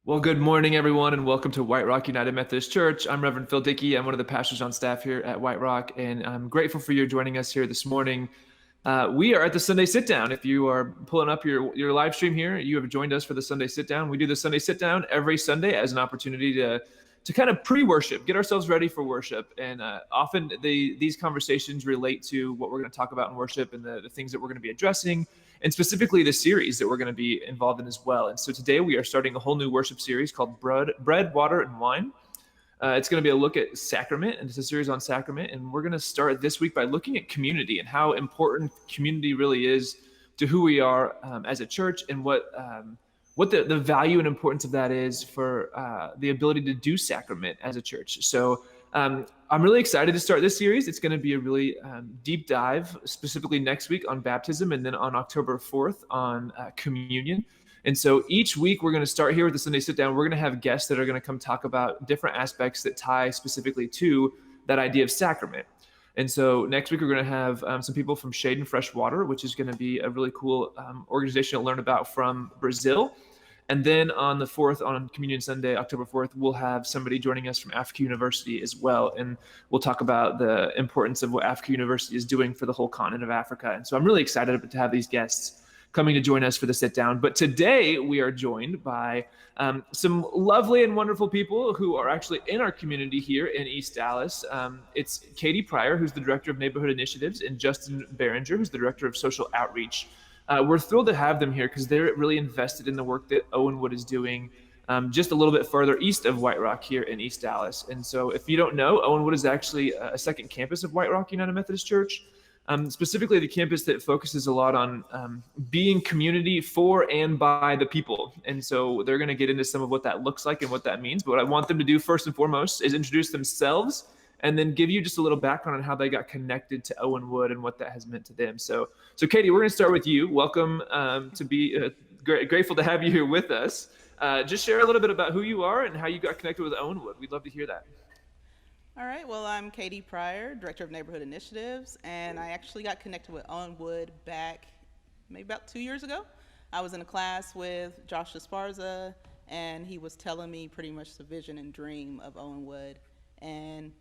Well, good morning, everyone, and welcome to White Rock United Methodist Church. I'm Reverend Phil Dieke. I'm one of the pastors on staff here at White Rock, and I'm grateful for you joining us here this morning. We are at the Sunday Sit Down. If you are pulling up your live stream here, you have joined us for the Sunday Sit Down. We do the Sunday Sit Down every Sunday as an opportunity to kind of pre-worship, get ourselves ready for worship. And often these conversations relate to what we're going to talk about in worship and the things that we're going to be addressing, and specifically the series that we're going to be involved in as well. And so today we are starting a whole new worship series called Bread, Water, and Wine. It's going to be a look at sacrament, and it's a series on sacrament. And we're going to start this week by looking at community and how important community really is to who we are as a church, and what the value and importance of that is for the ability to do sacrament as a church. So I'm really excited to start this series. It's going to be a really deep dive, specifically next week on baptism, and then on October 4th on communion. And so each week we're going to start here with the Sunday Sit Down. We're going to have guests that are going to come talk about different aspects that tie specifically to that idea of sacrament. And so next week we're going to have some people from Shade and Fresh Water, which is going to be a really cool organization to learn about from Brazil. And then on the 4th, on Communion Sunday, October 4th, we'll have somebody joining us from Africa University as well. And we'll talk about the importance of what Africa University is doing for the whole continent of Africa. And so I'm really excited to have these guests coming to join us for the sit down. But today we are joined by some lovely and wonderful people who are actually in our community here in East Dallas. It's Katie Pryor, who's the Director of Neighborhood Initiatives, and Justin Barringer, who's the Director of Social Outreach. We're thrilled to have them here because they're really invested in the work that Owenwood is doing just a little bit further east of White Rock here in East Dallas. And so if you don't know, Owenwood is actually a second campus of White Rock United Methodist Church, specifically the campus that focuses a lot on being community for and by the people. And so they're going to get into some of what that looks like and what that means. But what I want them to do first and foremost is introduce themselves and then give you just a little background on how they got connected to Owenwood and what that has meant to them. So Katie, we're going to start with you. Welcome to be grateful to have you here with us. Just share a little bit about who you are and how you got connected with Owenwood. We'd love to hear that. All right, well, I'm Katie Pryor, Director of Neighborhood Initiatives, and I actually got connected with Owenwood back maybe about 2 years ago. I was in a class with Josh Esparza, and he was telling me pretty much the vision and dream of Owenwood. And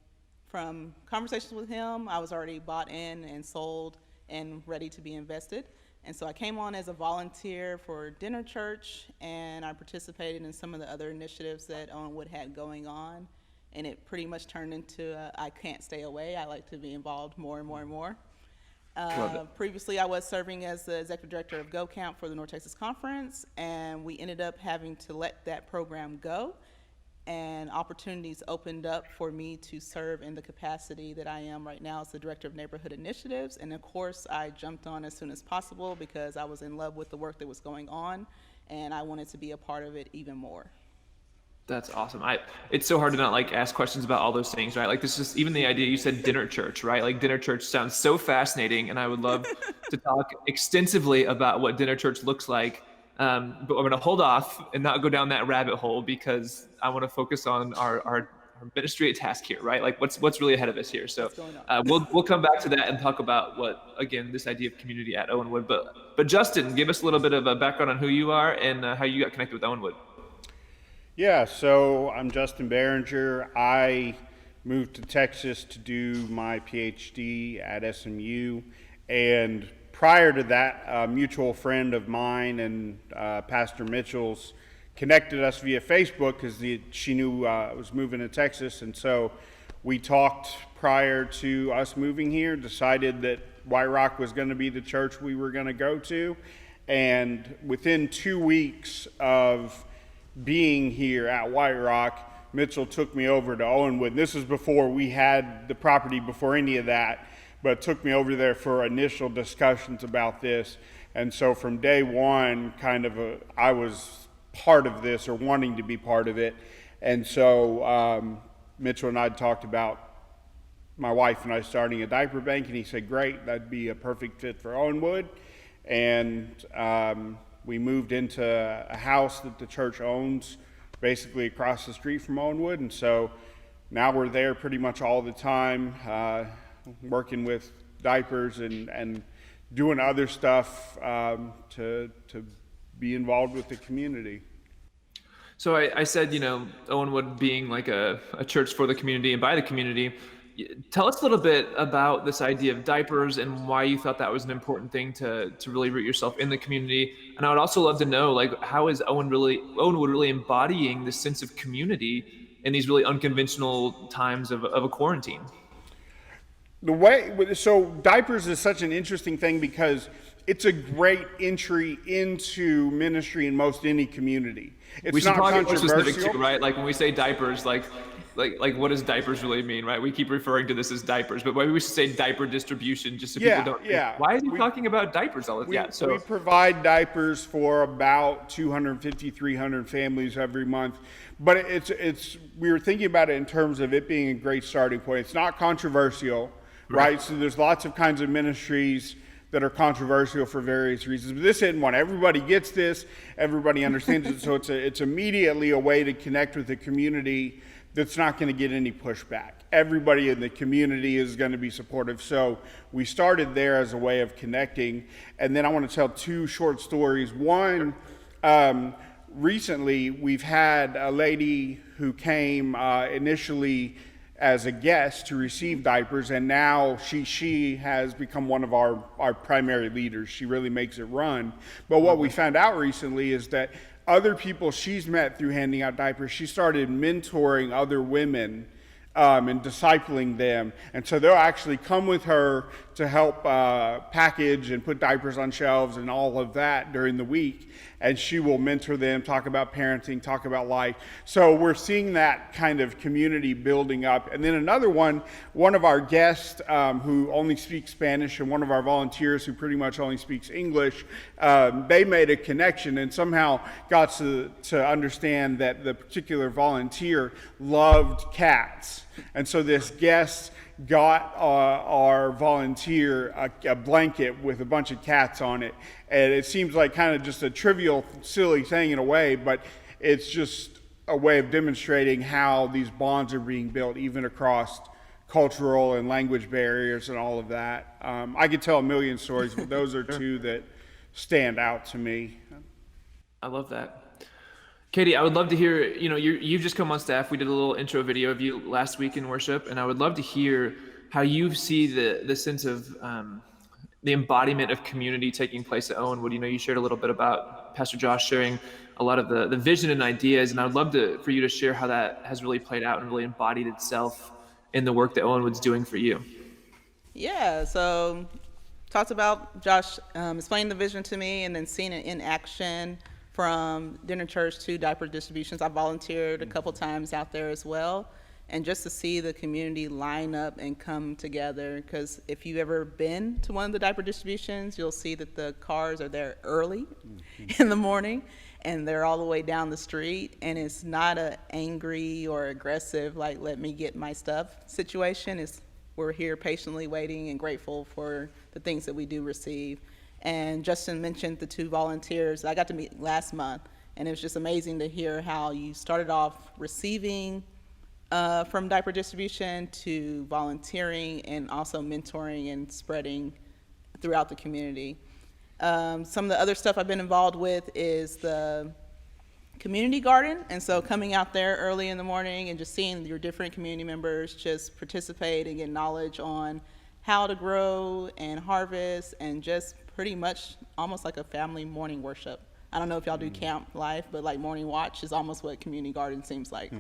from conversations with him, I was already bought in and sold and ready to be invested. And so I came on as a volunteer for dinner church, and I participated in some of the other initiatives that Owenwood had going on. And it pretty much turned into I can't stay away. I like to be involved more and more and more. Previously, I was serving as the executive director of Go Camp for the North Texas Conference, and we ended up having to let that program go. And opportunities opened up for me to serve in the capacity that I am right now as the Director of Neighborhood Initiatives. And of course, I jumped on as soon as possible because I was in love with the work that was going on, and I wanted to be a part of it even more. That's awesome. It's so hard to not like ask questions about all those things, right? Like this is even the idea you said dinner church, right? Like dinner church sounds so fascinating, and I would love to talk extensively about what dinner church looks like. But I'm going to hold off and not go down that rabbit hole because I want to focus on our ministry task here, right? Like what's really ahead of us here. So we'll come back to that and talk about what, again, this idea of community at Owenwood. But Justin, give us a little bit of a background on who you are and how you got connected with Owenwood. Yeah, so I'm Justin Barringer. I moved to Texas to do my PhD at SMU, and prior to that, a mutual friend of mine and Pastor Mitchell's connected us via Facebook because she knew I was moving to Texas, and so we talked prior to us moving here, decided that White Rock was going to be the church we were going to go to, and within 2 weeks of being here at White Rock, Mitchell took me over to Owenwood. This was before we had the property, before any of that, but took me over there for initial discussions about this. And so from day one, I was part of this or wanting to be part of it. And so Mitchell and I talked about my wife and I starting a diaper bank, and he said, great, that'd be a perfect fit for Owenwood. And we moved into a house that the church owns basically across the street from Owenwood, and so now we're there pretty much all the time, working with diapers and doing other stuff to be involved with the community. So I said, Owenwood being like a church for the community and by the community. Tell us a little bit about this idea of diapers and why you thought that was an important thing to really root yourself in the community. And I would also love to know, like, how is Owenwood really embodying this sense of community in these really unconventional times of a quarantine? So diapers is such an interesting thing because it's a great entry into ministry in most any community. It's We should not probably get more specific controversial. too, right? Like when we say diapers, like what does diapers really mean, right? We keep referring to this as diapers, but maybe we should say diaper distribution just so Yeah, people don't. yeah. Why is he talking about diapers all the time? We provide diapers for about 250, 300 families every month. But we were thinking about it in terms of it being a great starting point. It's not controversial, right? So there's lots of kinds of ministries that are controversial for various reasons. But this isn't one. Everybody gets this. Everybody understands it. So it's immediately a way to connect with the community that's not going to get any pushback. Everybody in the community is going to be supportive. So we started there as a way of connecting. And then I want to tell two short stories. One, recently we've had a lady who came initially as a guest to receive diapers, and now she has become one of our primary leaders. She really makes it run. But what we found out recently is that other people she's met through handing out diapers, she started mentoring other women and discipling them. And so they'll actually come with her to help package and put diapers on shelves and all of that during the week. And she will mentor them, talk about parenting, talk about life. So we're seeing that kind of community building up. And then another one of our guests who only speaks Spanish and one of our volunteers who pretty much only speaks English, they made a connection and somehow got to understand that the particular volunteer loved cats. And so this guest got our volunteer a blanket with a bunch of cats on it. And it seems like kind of just a trivial, silly thing in a way, but it's just a way of demonstrating how these bonds are being built even across cultural and language barriers and all of that. I could tell a million stories, but those are two that stand out to me. I love that. Katie, I would love to hear, you've just come on staff. We did a little intro video of you last week in worship, and I would love to hear how you see the sense of the embodiment of community taking place at Owenwood. You shared a little bit about Pastor Josh sharing a lot of the vision and ideas, and I would love for you to share how that has really played out and really embodied itself in the work that Owenwood's doing for you. Yeah, so talked about Josh explaining the vision to me and then seeing it in action from dinner church to diaper distributions. I volunteered a couple times out there as well. And just to see the community line up and come together, because if you've ever been to one of the diaper distributions, you'll see that the cars are there early in the morning, and they're all the way down the street, and it's not an angry or aggressive, like, let me get my stuff situation. We're here patiently waiting and grateful for the things that we do receive. And Justin mentioned the two volunteers I got to meet last month, and it was just amazing to hear how you started off receiving from diaper distribution to volunteering and also mentoring and spreading throughout the community. Some of the other stuff I've been involved with is the community garden, and so coming out there early in the morning and just seeing your different community members just participate and get knowledge on how to grow and harvest, and just pretty much almost like a family morning worship. I don't know if y'all do camp life, but like morning watch is almost what community garden seems like.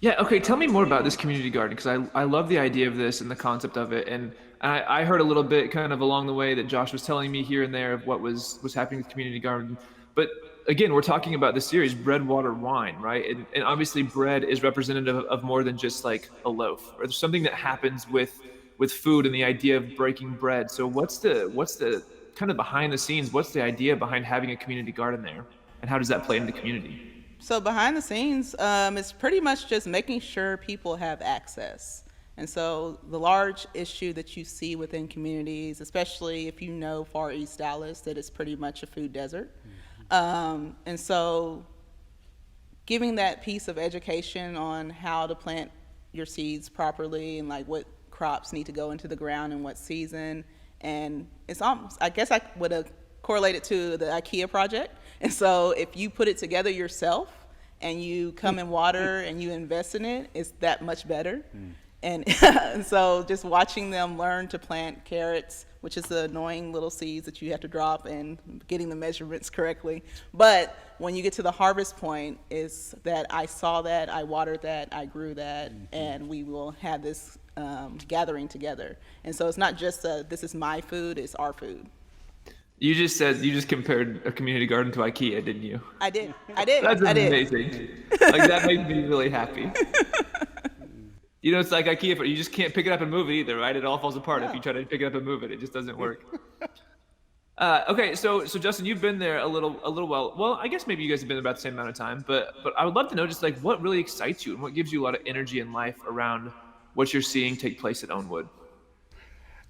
Yeah, okay, tell me more about this community garden, because I love the idea of this and the concept of it. And I heard a little bit kind of along the way that Josh was telling me here and there of what was happening with community garden. But again, we're talking about this series, bread, water, wine, right? And obviously bread is representative of more than just like a loaf, or there's something that happens with food and the idea of breaking bread. So what's the kind of behind the scenes, what's the idea behind having a community garden there? And how does that play into the community? So behind the scenes, it's pretty much just making sure people have access. And so the large issue that you see within communities, especially if you know Far East Dallas, that it's pretty much a food desert. And so giving that piece of education on how to plant your seeds properly and like what crops need to go into the ground in what season. And it's almost, I guess I would have correlated to the IKEA project. And so if you put it together yourself and you come and water and you invest in it, it's that much better. And so just watching them learn to plant carrots, which is the annoying little seeds that you have to drop, and getting the measurements correctly. But when you get to the harvest point, is that I saw that, I watered that, I grew that, and we will have this gathering together. And so it's not just this is my food, it's our food. You just compared a community garden to IKEA, didn't you? I did. That's amazing. Like, that makes me really happy. You know, it's like IKEA, but you just can't pick it up and move it either, right? It all falls apart if you try to pick it up and move it. It just doesn't work. Okay, so Justin, you've been there a little while. Well, I guess maybe you guys have been there about the same amount of time, but I would love to know just like what really excites you and what gives you a lot of energy in life around what you're seeing take place at Owenwood.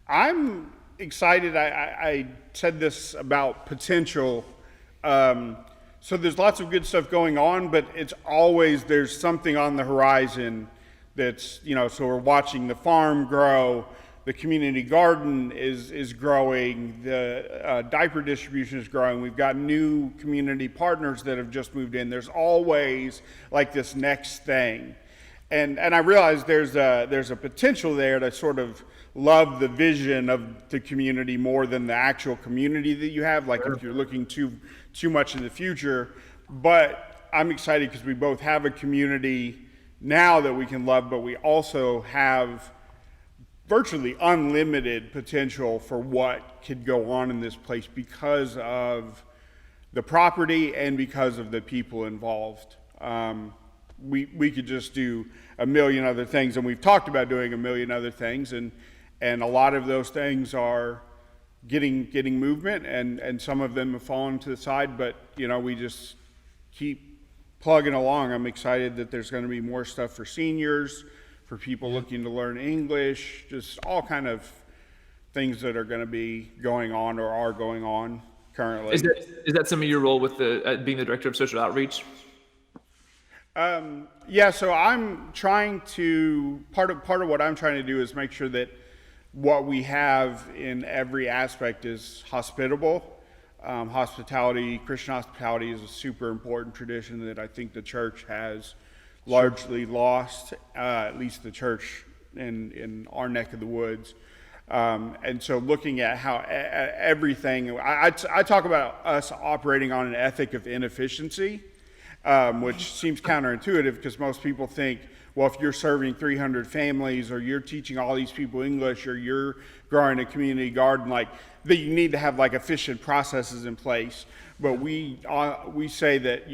I'm excited. I said this about potential. So there's lots of good stuff going on, but it's always there's something on the horizon that's, so we're watching the farm grow, the community garden is growing, the diaper distribution is growing, we've got new community partners that have just moved in. There's always like this next thing. And I realize there's a potential there to sort of love the vision of the community more than the actual community that you have, like if you're looking too much in the future. But I'm excited because we both have a community now that we can love, but we also have virtually unlimited potential for what could go on in this place because of the property and because of the people involved. We could just do a million other things, and we've talked about doing a million other things, and a lot of those things are getting movement, and some of them have fallen to the side, but we just keep plugging along. I'm excited that there's going to be more stuff for seniors, for people looking to learn English, just all kind of things that are going to be going on or are going on currently. Is that some of your role with being the director of social outreach? Yeah, so I'm trying to, part of what I'm trying to do is make sure that what we have in every aspect is hospitable. Hospitality, Christian hospitality is a super important tradition that I think the church has largely lost, at least the church in our neck of the woods. And so looking at how everything, I talk about us operating on an ethic of inefficiency, which seems counterintuitive because most people think, well, if you're serving 300 families or you're teaching all these people English or you're growing a community garden, like that you need to have like efficient processes in place. But we say that,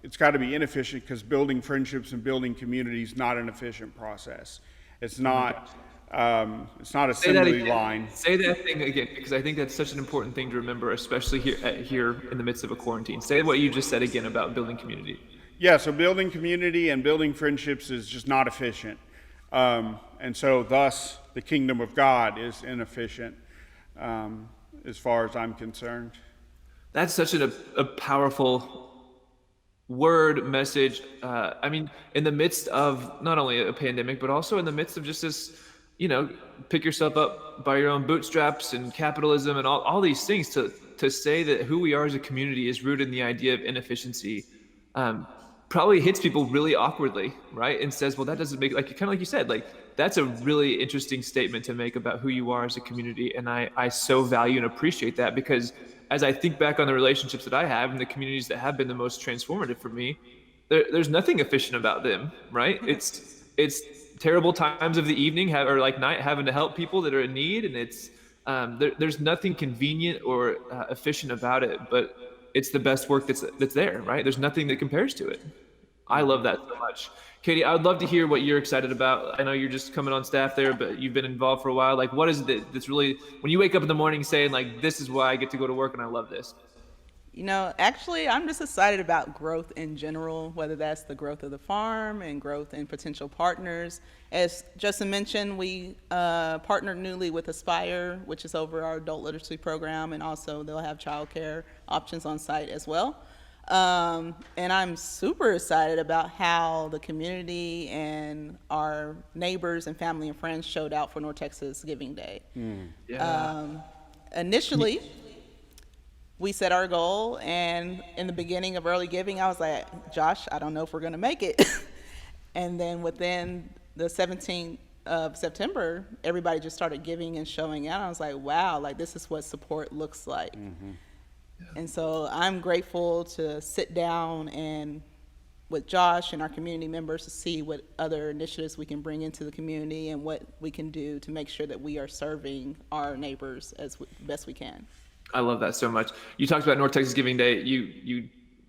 it's got to be inefficient because building friendships and building communities is not an efficient process. It's not assembly line. Say that thing again, because I think that's such an important thing to remember, especially here in the midst of a quarantine. Say what you just said again about building community. Yeah, so building community and building friendships is just not efficient. And so thus the kingdom of God is inefficient as far as I'm concerned. That's such a powerful word message. I mean, in the midst of not only a pandemic, but also in the midst of just this, pick yourself up by your own bootstraps and capitalism and all these things, to say that who we are as a community is rooted in the idea of inefficiency, probably hits people really awkwardly, right? And says, well, that doesn't make, like, kind of like you said, like, that's a really interesting statement to make about who you are as a community. And I so value and appreciate that, because as I think back on the relationships that I have and the communities that have been the most transformative for me, there's nothing efficient about them, right? It's terrible times of the evening or like night having to help people that are in need. And it's, there's nothing convenient or efficient about it, but it's the best work that's there, right? There's nothing that compares to it. I love that so much. Katie, I would love to hear what you're excited about. I know you're just coming on staff there, but you've been involved for a while. Like, what is it that's really, when you wake up in the morning saying, like, this is why I get to go to work and I love this? Actually, I'm just excited about growth in general, whether that's the growth of the farm and growth in potential partners. As Justin mentioned, we partnered newly with Aspire, which is over our adult literacy program, and also they'll have childcare options on site as well. And I'm super excited about how the community and our neighbors and family and friends showed out for North Texas Giving Day. Yeah. Initially, we set our goal, and in the beginning of early giving, I was like, Josh, I don't know if we're going to make it. And then within the 17th of September, everybody just started giving and showing out. I was like, wow, like this is what support looks like. And so I'm grateful to sit down and with Josh and our community members to see what other initiatives we can bring into the community and what we can do to make sure that we are serving our neighbors as best we can. I love that so much. You talked about North Texas Giving Day.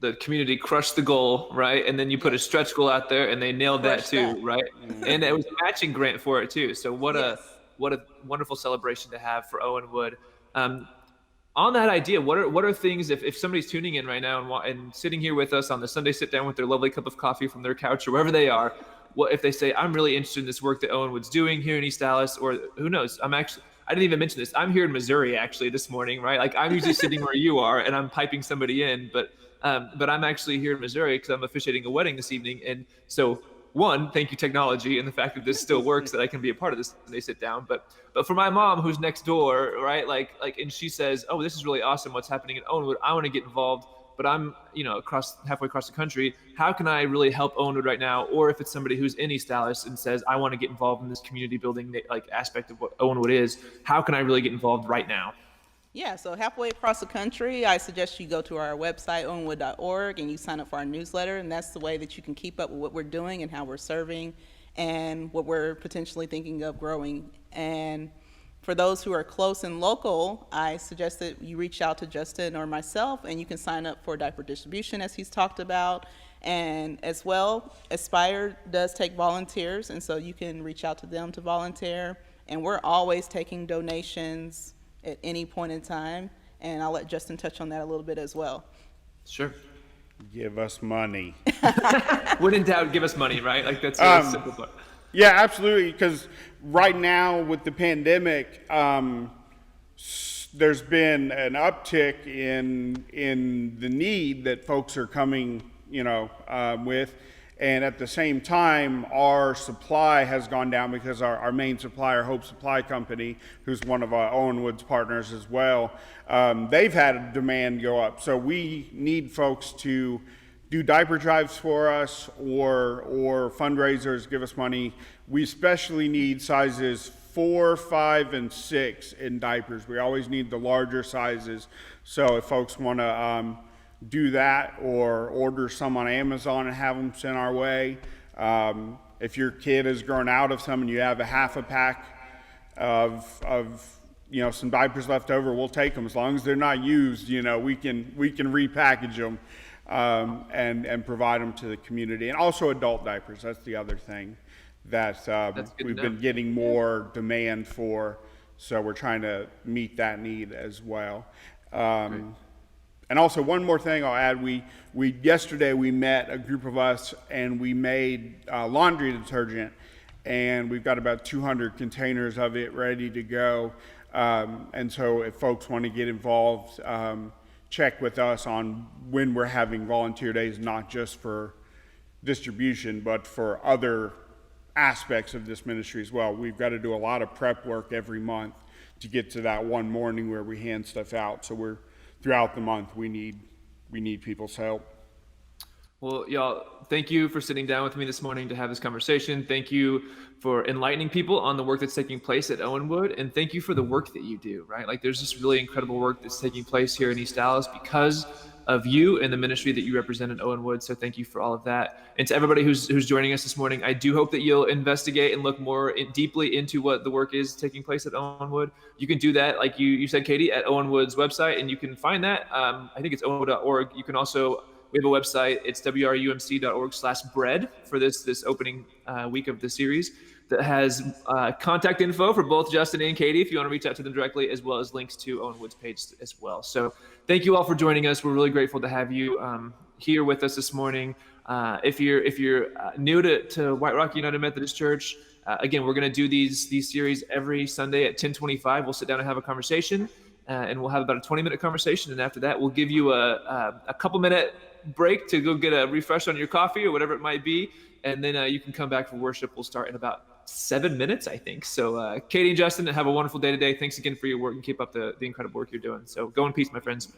The community crushed the goal, right? And then you put a stretch goal out there, and they nailed that too, right? And it was a matching grant for it too. So what a wonderful celebration to have for Owenwood. On that idea, what are things, if somebody's tuning in right now and sitting here with us on the Sunday sit down with their lovely cup of coffee from their couch or wherever they are, what if they say, I'm really interested in this work that Owenwood's doing here in East Dallas, or who knows, I didn't even mention this. I'm here in Missouri actually this morning, right? Like I'm usually sitting where you are and I'm piping somebody in, but I'm actually here in Missouri because I'm officiating a wedding this evening. And so one, thank you technology and the fact that this still works, that I can be a part of this when they sit down. But for my mom who's next door, right? Like, and she says, oh, this is really awesome. What's happening in Owenwood? I want to get involved, but I'm, halfway across the country. How can I really help Owenwood right now? Or if it's somebody who's in East Dallas and says, I want to get involved in this community building like aspect of what Owenwood is, how can I really get involved right now? Yeah, so halfway across the country, I suggest you go to our website, owenwood.org, and you sign up for our newsletter, and that's the way that you can keep up with what we're doing and how we're serving and what we're potentially thinking of growing. And for those who are close and local, I suggest that you reach out to Justin or myself, and you can sign up for diaper distribution, as he's talked about. And as well, Aspire does take volunteers, and so you can reach out to them to volunteer. And we're always taking donations at any point in time, and I'll let Justin touch on that a little bit as well. Sure. Give us money. When in doubt, give us money, right? Like that's a simple part. Yeah, absolutely. Because right now with the pandemic, there's been an uptick in the need that folks are coming, with. And at the same time, our supply has gone down because our main supplier, Hope Supply Company, who's one of our Owenwood's partners as well, they've had demand go up. So we need folks to do diaper drives for us or fundraisers, give us money. We especially need sizes 4, 5, and 6 in diapers. We always need the larger sizes. So if folks want to do that or order some on Amazon and have them sent our way. If your kid has grown out of some and you have a half a pack of some diapers left over, we'll take them as long as they're not used. We can repackage them and provide them to the community. And also adult diapers. That's the other thing that we've been getting more demand for. So we're trying to meet that need as well. And also one more thing I'll add, yesterday we met a group of us and we made laundry detergent, and we've got about 200 containers of it ready to go. And so if folks want to get involved, check with us on when we're having volunteer days, not just for distribution, but for other aspects of this ministry as well. We've got to do a lot of prep work every month to get to that one morning where we hand stuff out. So throughout the month, we need people's help. Well, y'all, thank you for sitting down with me this morning to have this conversation. Thank you for enlightening people on the work that's taking place at Owenwood, and thank you for the work that you do, right? Like there's this really incredible work that's taking place here in East Dallas because of you and the ministry that you represent at Owenwood. So thank you for all of that. And to everybody who's joining us this morning, I do hope that you'll investigate and look more deeply into what the work is taking place at Owenwood. You can do that, like you said, Katie, at Owenwood's website, and you can find that. I think it's owenwood.org. You can also, we have a website. It's wrumc.org/bread for this opening week of the series that has contact info for both Justin and Katie if you want to reach out to them directly, as well as links to Owenwood's page as well. So thank you all for joining us. We're really grateful to have you here with us this morning. If you're new to White Rock United Methodist Church, again, we're going to do these series every Sunday at 10:25. We'll sit down and have a conversation, and we'll have about a 20-minute conversation. And after that, we'll give you a couple-minute break to go get a refresh on your coffee or whatever it might be. And then you can come back for worship. We'll start in about 7 minutes, I think. So Katie and Justin, have a wonderful day today. Thanks again for your work, and keep up the incredible work you're doing. So go in peace, my friends.